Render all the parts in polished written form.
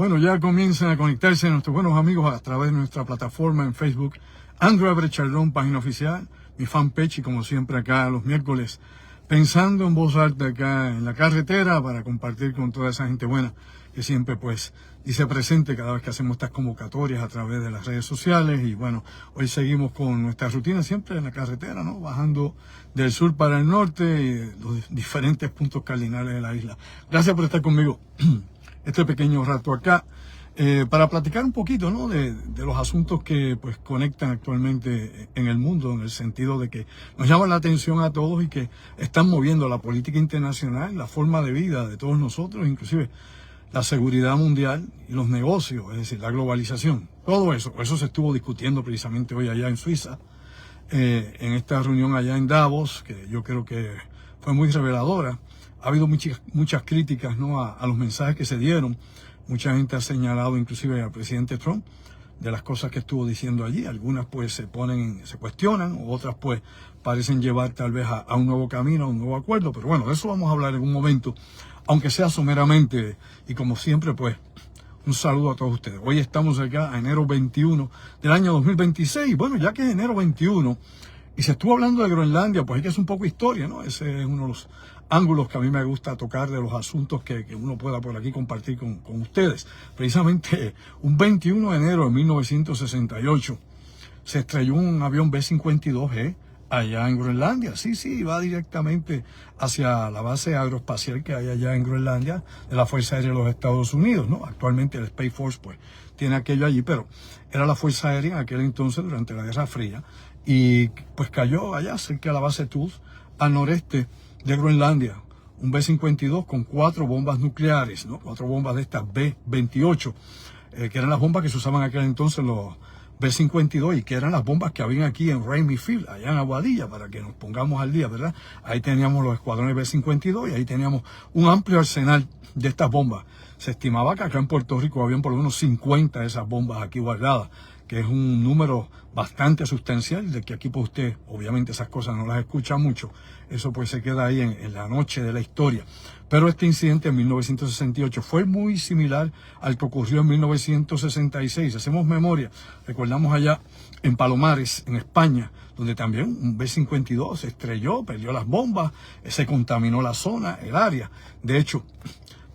Bueno, ya comienzan a conectarse nuestros buenos amigos a través de nuestra plataforma en Facebook, Andrew Everett Chardón, página oficial, mi fanpage, y como siempre acá los miércoles, pensando en voz alta acá en la carretera para compartir con toda esa gente buena que siempre pues dice presente cada vez que hacemos estas convocatorias a través de las redes sociales. Y bueno, hoy seguimos con nuestra rutina siempre en la carretera, ¿no? Bajando del sur para el norte y los diferentes puntos cardinales de la isla. Gracias por estar conmigo este pequeño rato acá para platicar un poquito, ¿no? de los asuntos que pues conectan actualmente en el mundo, en el sentido de que nos llaman la atención a todos y que están moviendo la política internacional, la forma de vida de todos nosotros, inclusive la seguridad mundial y los negocios, es decir, la globalización. Todo eso se estuvo discutiendo precisamente hoy allá en Suiza, en esta reunión allá en Davos, que yo creo que fue muy reveladora. Ha habido muchas críticas, ¿no? a los mensajes que se dieron. Mucha gente ha señalado inclusive al presidente Trump de las cosas que estuvo diciendo allí. Algunas pues se cuestionan, otras pues parecen llevar tal vez a un nuevo camino, a un nuevo acuerdo. Pero bueno, de eso vamos a hablar en un momento, aunque sea someramente. Y como siempre pues un saludo a todos ustedes. Hoy estamos acá a enero 21 del año 2026. Bueno, ya que es enero 21 y se estuvo hablando de Groenlandia, pues hay que hacer un poco de historia, ¿no? Ese es uno de los ángulos que a mí me gusta tocar de los asuntos que uno pueda por aquí compartir con ustedes. Precisamente un 21 de enero de 1968 se estrelló un avión B-52G allá en Groenlandia. Sí, va directamente hacia la base aeroespacial que hay allá en Groenlandia de la Fuerza Aérea de los Estados Unidos, ¿no? Actualmente el Space Force pues tiene aquello allí, pero era la Fuerza Aérea en aquel entonces durante la Guerra Fría, y pues cayó allá cerca de la base Thule, al noreste de Groenlandia, un B-52 con 4 bombas nucleares, ¿no? 4 bombas de estas B-28, que eran las bombas que se usaban en aquel entonces los B-52 y que eran las bombas que habían aquí en Ramey Field, allá en Aguadilla, para que nos pongamos al día, ¿verdad? Ahí teníamos los escuadrones B-52 y ahí teníamos un amplio arsenal de estas bombas. Se estimaba que acá en Puerto Rico habían por lo menos 50 de esas bombas aquí guardadas, que es un número bastante sustancial, de que aquí pues usted, obviamente esas cosas no las escucha mucho, eso pues se queda ahí en la noche de la historia. Pero este incidente en 1968 fue muy similar al que ocurrió en 1966. Hacemos memoria, recordamos allá en Palomares, en España, donde también un B-52 se estrelló, perdió las bombas, se contaminó la zona, el área. De hecho,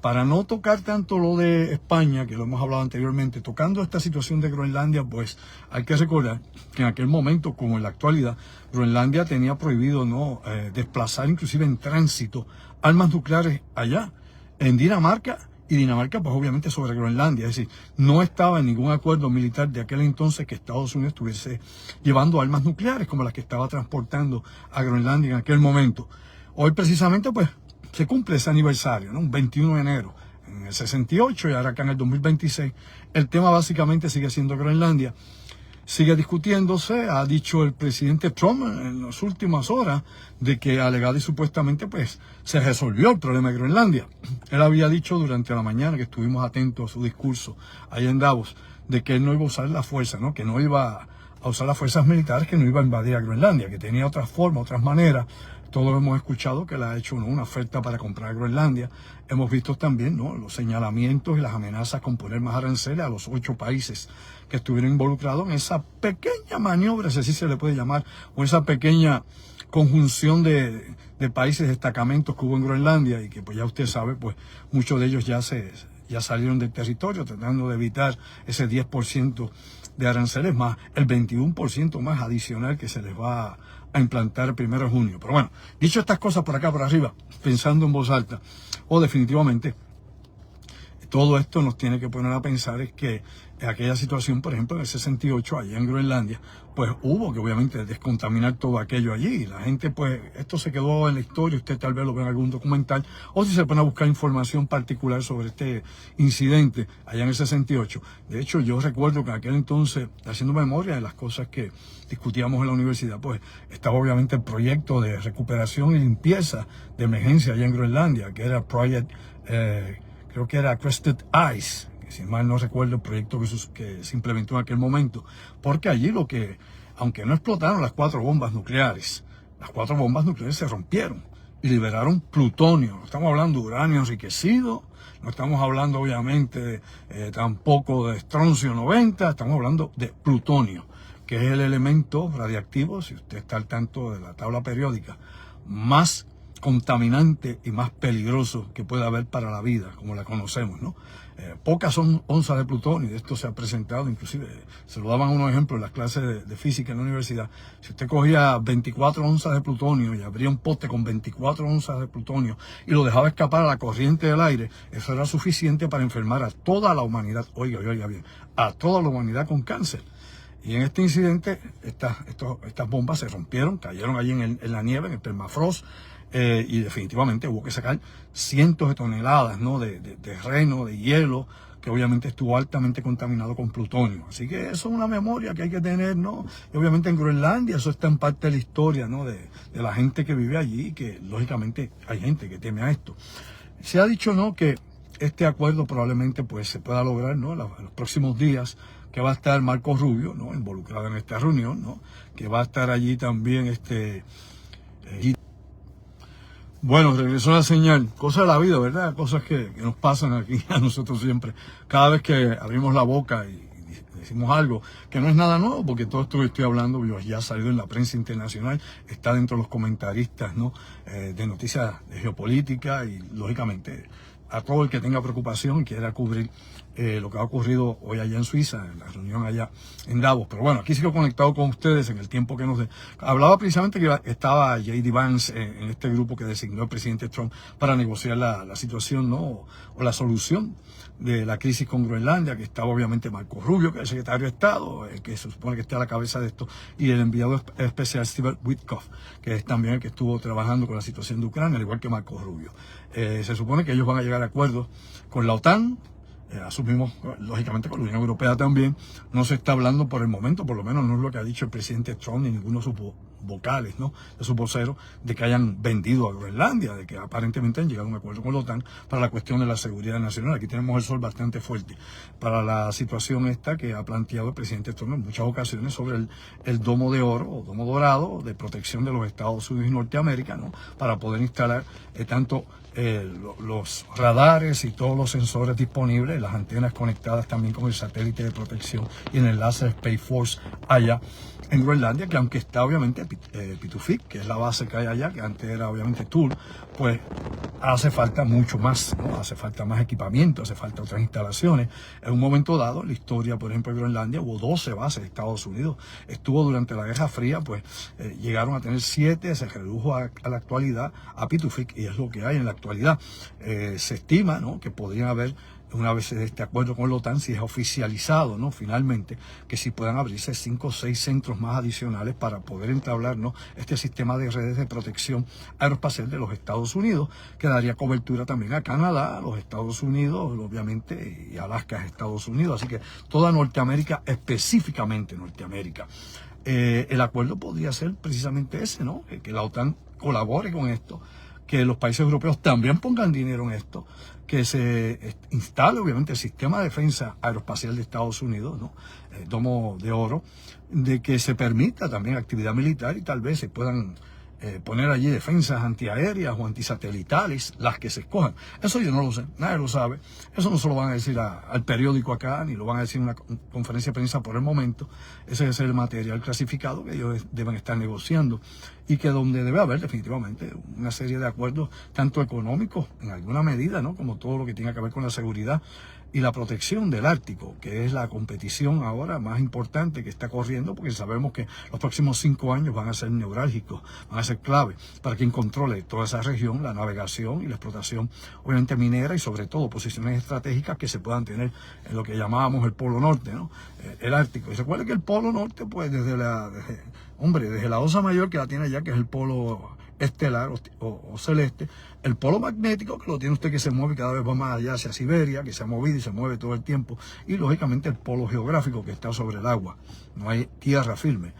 para no tocar tanto lo de España, que lo hemos hablado anteriormente, tocando esta situación de Groenlandia, pues hay que recordar que en aquel momento, como en la actualidad, Groenlandia tenía prohibido no desplazar, inclusive en tránsito, armas nucleares allá, en Dinamarca, y Dinamarca pues obviamente sobre Groenlandia. Es decir, no estaba en ningún acuerdo militar de aquel entonces que Estados Unidos estuviese llevando armas nucleares como las que estaba transportando a Groenlandia en aquel momento. Hoy precisamente pues se cumple ese aniversario, ¿no? Un 21 de enero, en el 68, y ahora acá en el 2026. El tema básicamente sigue siendo Groenlandia. Sigue discutiéndose. Ha dicho el presidente Trump en las últimas horas de que alegado y supuestamente pues se resolvió el problema de Groenlandia. Él había dicho durante la mañana, que estuvimos atentos a su discurso ahí en Davos, de que él no iba a usar la fuerza, ¿no? Que no iba a usar las fuerzas militares, que no iba a invadir a Groenlandia, que tenía otras formas, otras maneras. Todos hemos escuchado que le ha hecho, ¿no?, una oferta para comprar Groenlandia. Hemos visto también, ¿no?, los señalamientos y las amenazas con poner más aranceles a los 8 países que estuvieron involucrados en esa pequeña maniobra, si así se le puede llamar, o esa pequeña conjunción de países, destacamentos que hubo en Groenlandia, y que pues ya usted sabe, pues muchos de ellos ya salieron del territorio tratando de evitar ese 10% de aranceles, más el 21% más adicional que se les va a implantar el 1 de junio. Pero bueno, dicho estas cosas por acá por arriba, pensando en voz alta, definitivamente todo esto nos tiene que poner a pensar es que aquella situación, por ejemplo, en el 68, allá en Groenlandia, pues hubo que obviamente descontaminar todo aquello allí. La gente, pues, esto se quedó en la historia, usted tal vez lo ve en algún documental, o si se pone a buscar información particular sobre este incidente allá en el 68. De hecho, yo recuerdo que en aquel entonces, haciendo memoria de las cosas que discutíamos en la universidad, pues, estaba obviamente el proyecto de recuperación y limpieza de emergencia allá en Groenlandia, que era Project, creo que era Crested Ice, que si mal no recuerdo el proyecto que se implementó en aquel momento, porque allí aunque no explotaron las 4 bombas nucleares, las 4 bombas nucleares se rompieron y liberaron plutonio. Estamos hablando de uranio enriquecido, No estamos hablando obviamente tampoco de estroncio 90, estamos hablando de plutonio, que es el elemento radiactivo, si usted está al tanto de la tabla periódica, más contaminante y más peligroso que puede haber para la vida, como la conocemos, ¿no? Pocas son onzas de plutonio, y esto se ha presentado, inclusive se lo daban unos ejemplos en las clases de física en la universidad. Si usted cogía 24 onzas de plutonio y abría un pote con 24 onzas de plutonio y lo dejaba escapar a la corriente del aire, eso era suficiente para enfermar a toda la humanidad, oiga bien, a toda la humanidad con cáncer. Y en este incidente, estas bombas se rompieron, cayeron allí en la nieve, en el permafrost, y definitivamente hubo que sacar cientos de toneladas, ¿no?, de terreno, de hielo, que obviamente estuvo altamente contaminado con plutonio. Así que eso es una memoria que hay que tener, ¿no? Y obviamente en Groenlandia eso está en parte de la historia, ¿no?, de la gente que vive allí, que lógicamente hay gente que teme a esto. Se ha dicho, ¿no?, que este acuerdo probablemente pues se pueda lograr, ¿no?, en los próximos días, que va a estar Marco Rubio, ¿no?, involucrado en esta reunión, ¿no?, que va a estar allí también Bueno, regresó la señal. Cosas de la vida, ¿verdad? Cosas que nos pasan aquí a nosotros siempre. Cada vez que abrimos la boca y decimos algo que no es nada nuevo, porque todo esto que estoy hablando ya ha salido en la prensa internacional, está dentro de los comentaristas, ¿no?, de noticias de geopolítica, y lógicamente a todo el que tenga preocupación y quiera cubrir lo que ha ocurrido hoy allá en Suiza, en la reunión allá en Davos. Pero bueno, aquí sigo conectado con ustedes en el tiempo que nos dé. Hablaba precisamente que estaba J.D. Vance en este grupo que designó el presidente Trump para negociar la situación, ¿no?, o la solución de la crisis con Groenlandia, que estaba obviamente Marco Rubio, que es el secretario de Estado, el que se supone que está a la cabeza de esto, y el enviado especial Steve Witkoff, que es también el que estuvo trabajando con la situación de Ucrania, al igual que Marco Rubio. Se supone que ellos van a llegar a acuerdos con la OTAN, asumimos lógicamente con la Unión Europea también. No se está hablando por el momento, por lo menos no es lo que ha dicho el presidente Trump ni ninguno de sus vocales, ¿no?, de sus voceros, de que hayan vendido a Groenlandia, de que aparentemente han llegado a un acuerdo con la OTAN para la cuestión de la seguridad nacional. Aquí tenemos el sol bastante fuerte para la situación esta que ha planteado el presidente Trump en muchas ocasiones sobre el domo de oro o domo dorado de protección de los Estados Unidos y Norteamérica, ¿no?, para poder instalar tanto los radares y todos los sensores disponibles, las antenas conectadas también con el satélite de protección y en el enlace de Space Force allá en Groenlandia, que aunque está obviamente Pitufik, que es la base que hay allá, que antes era obviamente Thule, pues hace falta mucho más, ¿no? Hace falta más equipamiento, hace falta otras instalaciones. En un momento dado, en la historia, por ejemplo, en Groenlandia hubo 12 bases de Estados Unidos. Estuvo durante la Guerra Fría, pues llegaron a tener 7, se redujo a la actualidad a Pitufik, y es lo que hay en la actualidad. Se estima, ¿no?, que podrían haber, una vez este acuerdo con la OTAN, si es oficializado, ¿no?, finalmente, que si puedan abrirse 5 o 6 centros más adicionales para poder entablar, ¿no?, este sistema de redes de protección aeroespacial de los Estados Unidos, que daría cobertura también a Canadá, a los Estados Unidos, obviamente, y Alaska, Estados Unidos. Así que toda Norteamérica, específicamente Norteamérica. El acuerdo podría ser precisamente ese, ¿no?, que la OTAN colabore con esto, que los países europeos también pongan dinero en esto, que se instale obviamente el sistema de defensa aeroespacial de Estados Unidos, ¿no?, el domo de oro, de que se permita también actividad militar y tal vez se puedan poner allí defensas antiaéreas o antisatelitales, las que se escojan. Eso yo no lo sé, nadie lo sabe. Eso no se lo van a decir al periódico acá, ni lo van a decir en una conferencia de prensa por el momento. Ese es el material clasificado que ellos deben estar negociando, y que donde debe haber definitivamente una serie de acuerdos, tanto económicos en alguna medida, ¿no?, como todo lo que tenga que ver con la seguridad y la protección del Ártico, que es la competición ahora más importante que está corriendo, porque sabemos que los próximos 5 años van a ser neurálgicos, van a ser clave para quien controle toda esa región, la navegación y la explotación, obviamente minera, y sobre todo posiciones estratégicas que se puedan tener en lo que llamábamos el Polo Norte, ¿no?, el Ártico. Y recuerden que el Polo Norte, pues desde la Osa Mayor, que la tiene allá, que es el polo estelar o celeste, el polo magnético, que lo tiene usted, que se mueve cada vez va más allá hacia Siberia, que se ha movido y se mueve todo el tiempo, y lógicamente el polo geográfico, que está sobre el agua, no hay tierra firme.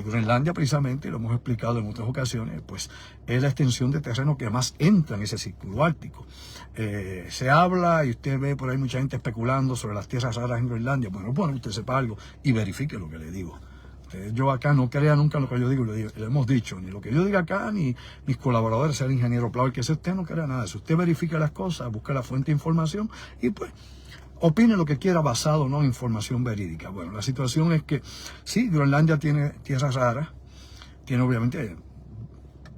Groenlandia, precisamente, lo hemos explicado en otras ocasiones, pues es la extensión de terreno que más entra en ese círculo ártico. Se habla, y usted ve por ahí mucha gente especulando sobre las tierras raras en Groenlandia. Bueno, usted sepa algo y verifique lo que le digo. Yo acá no crea nunca lo que yo digo, le hemos dicho, ni lo que yo diga acá, ni mis colaboradores, sea el ingeniero Plau, que sea usted, no crea nada. Si usted verifica las cosas, busca la fuente de información y pues opine lo que quiera basado no en información verídica. Bueno, la situación es que sí, Groenlandia tiene tierras raras, tiene obviamente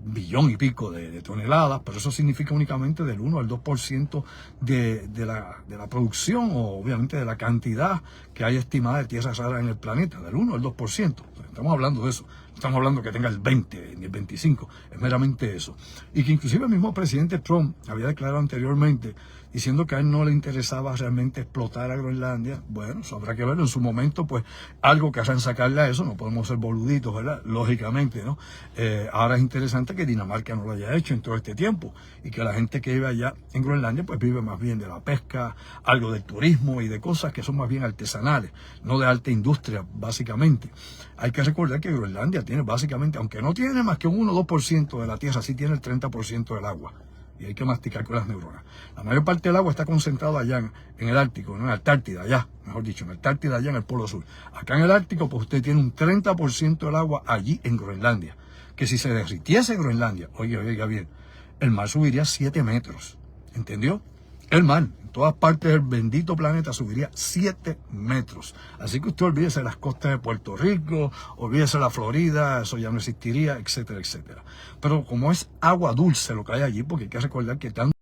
billón y pico de toneladas, pero eso significa únicamente del 1 al 2% de la producción, o obviamente de la cantidad que hay estimada de tierras raras en el planeta, del 1 al 2%. O sea, estamos hablando de eso, estamos hablando que tenga el 20, ni el 25, es meramente eso. Y que inclusive el mismo presidente Trump había declarado anteriormente, diciendo que a él no le interesaba realmente explotar a Groenlandia. Bueno, eso habrá que verlo en su momento, pues algo que harán sacarle a eso, no podemos ser boluditos, ¿verdad? Lógicamente, ¿no? Ahora es interesante que Dinamarca no lo haya hecho en todo este tiempo y que la gente que vive allá en Groenlandia pues vive más bien de la pesca, algo del turismo y de cosas que son más bien artesanales, no de alta industria, básicamente. Hay que recordar que Groenlandia tiene básicamente, aunque no tiene más que un 1 o 2% de la tierra, sí tiene el 30% del agua. Y hay que masticar con las neuronas. La mayor parte del agua está concentrada allá en el Ártico, no en la Antártida, allá, mejor dicho, en la Antártida, allá en el Polo Sur. Acá en el Ártico, pues usted tiene un 30% del agua allí en Groenlandia. Que si se derritiese Groenlandia, oiga bien, el mar subiría 7 metros. ¿Entendió? El mar, en todas partes del bendito planeta, subiría 7 metros. Así que usted olvídese de las costas de Puerto Rico, olvídese de la Florida, eso ya no existiría, etcétera, etcétera. Pero como es agua dulce lo que hay allí, porque hay que recordar que tanto